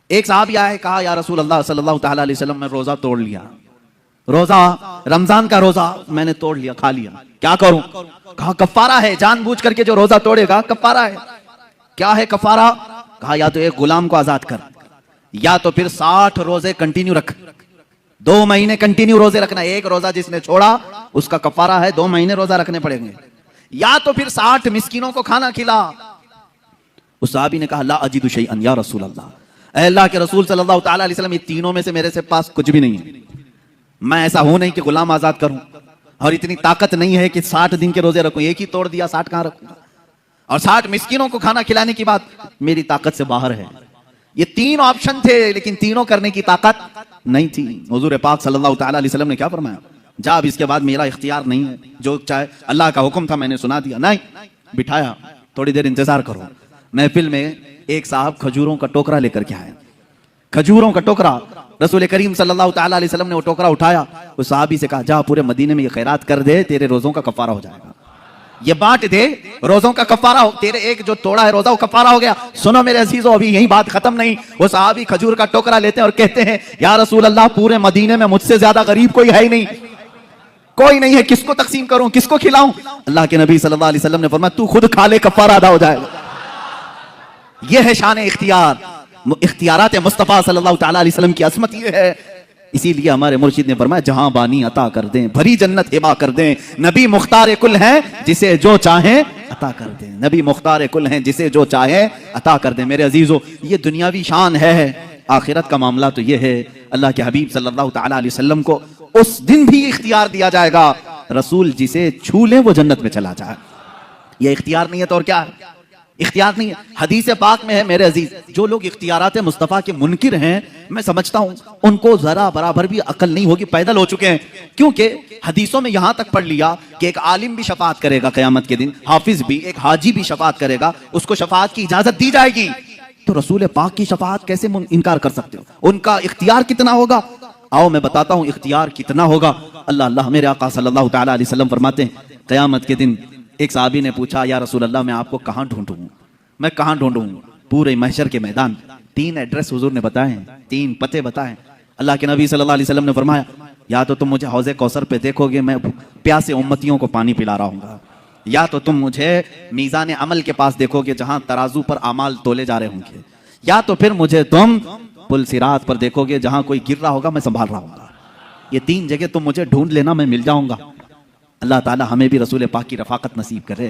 एक साहब आए, कहा या रसूल अल्लाह सल्लल्लाहु ताला अलैहि वसल्लम मैं रोजा तोड़ लिया, रोजा रमजान का रोजा मैंने तोड़ लिया, खा लिया, क्या करूं? कहा कफ्फारा है, जानबूझ करके जो रोजा तोड़ेगा कफ्फारा है। क्या है कफ्फारा? कहा या तो एक गुलाम को आजाद कर, या तो फिर 60 रोजे कंटिन्यू रख, 2 महीने कंटिन्यू रोजे रखना। एक रोजा जिसने छोड़ा उसका कफ्फारा है 2 महीने रोजा रखने पड़ेंगे, या तो फिर 60 मिस्किनों को खाना खिला। उस साहबी ने कहा ला अजीदु शैअन या रसूल अल्लाह, अल्लाह के रसूल सल्लल्लाहु ताला अलैहि वसल्लम, ये तीनों में से मेरे से पास कुछ भी नहीं है। मैं ऐसा हूं नहीं कि गुलाम आजाद करूं, और इतनी ताकत नहीं है कि 60 दिन के रोजे रखूं। एक ही तोड़ दिया, 60 कहां रखूंगा? और 60 मिस्किनों को खाना खिलाने की बात मेरी ताकत से बाहर है। ये 3 ऑप्शन थे, लेकिन तीनों करने की ताकत नहीं थी। हुजूर पाक सल्लल्लाहु ताला अलैहि वसल्लम ने क्या फरमाया? जा, अब इसके बाद मेरा इख्तियार नहीं है, जो चाहे, अल्लाह का हुक्म था मैंने सुना दिया। नहीं, बिठाया, थोड़ी देर इंतजार करो। महफिल में एक साहब खजूरों का टोकरा लेकर के आए, खजूरों का टोकरा। रसूल करीम सल्लल्लाहु ताला अलैहि वसल्लम ने वो टोकरा उठाया, उस साहबी से कहा जा पूरे मदीने में ये खैरात कर दे, तेरे रोजों का कफारा हो जाएगा, ये बांट दे, रोजों का कफारा हो, तेरे एक जो तोड़ा है रोजा वो कफारा हो गया। सुनो मेरे अजीजों, अभी यही बात खत्म नहीं। वो साहबी खजूर का टोकरा लेते हैं और कहते हैं या रसूल अल्लाह, पूरे मदीने में मुझसे ज्यादा गरीब कोई है ही नहीं, कोई नहीं है, किसको तकसीम करूं, किसको खिलाऊं? अल्लाह के नबी सल्लल्लाहु अलैहि वसल्लम ने फरमाया तू खुद खा ले, कफारा अदा हो जाएगा। यह है शान इख्तियार, इख्तियारात मुस्तफ़ा सल्लल्लाहु ताला अलैहि वसल्लम की असमत यह है। इसीलिए हमारे मुर्शिद ने फरमाया जहां बानी अता कर दें, भरी जन्नत हिबा कर दें, नबी मुख्तार कुल हैं जिसे जो चाहे अता कर दें, नबी मुख्तार कुल हैं जिसे जो चाहे अता कर दें। मेरे अजीजों, ये दुनियावी शान है, आखिरत का मामला तो ये है अल्लाह के हबीब सल्लल्लाहु ताला अलैहि वसल्लम को उस दिन भी इख्तियार दिया जाएगा, रसूल जिसे छू ले वो जन्नत में चला जाए। ये इख्तियार नहीं है तो और क्या है? इख्तियार नहीं है। हदीस पाक में है मेरे अजीज, जो लोग इख्तियारात मुस्तफ़ा के मुनकिर हैं, मैं समझता हूं उनको जरा बराबर भी अकल नहीं होगी, पैदल हो चुके हैं। क्योंकि हदीसों में यहां तक पढ़ लिया कि एक आलिम भी शफात करेगा क़यामत के दिन, हाफिज भी, एक हाजी भी शफात करेगा, उसको शफात की इजाजत दी जाएगी। तो रसूल पाक की शफात कैसे इनकार कर सकते हो? उनका इख्तियार कितना होगा? आओ मैं बताता हूं इख्तियार कितना होगा। अल्लाह अल्लाह, मेरे आका सल्लल्लाहु ताला अलैहि वसल्लम फरमाते हैं क़यामत के दिन एक साहबी ने पूछा या रसूल अल्लाह, मैं आपको कहां ढूंढूं, मैं कहां ढूंढूं? पूरे महशर के मैदान। 3 एड्रेस हुजूर ने बताए, 3 पते बताए। अल्लाह के नबी सल्लल्लाहु अलैहि वसल्लम ने फरमाया या तो तुम मुझे हौज़े कौसर पे देखोगे, मैं प्यासे उम्मतियों को पानी पिला रहा हूँ, या तो तुम मुझे मीज़ान अमल के पास देखोगे जहां तराजू पर अमाल तोले जा रहे होंगे, या तो फिर मुझे तुम पुल सिरात पर देखोगे जहां कोई गिर रहा होगा मैं संभाल रहा हूँ। ये 3 जगह तुम मुझे ढूंढ लेना, मैं मिल जाऊंगा। अल्लाह ताला हमें भी रसूल पाक की रफाकत नसीब करे।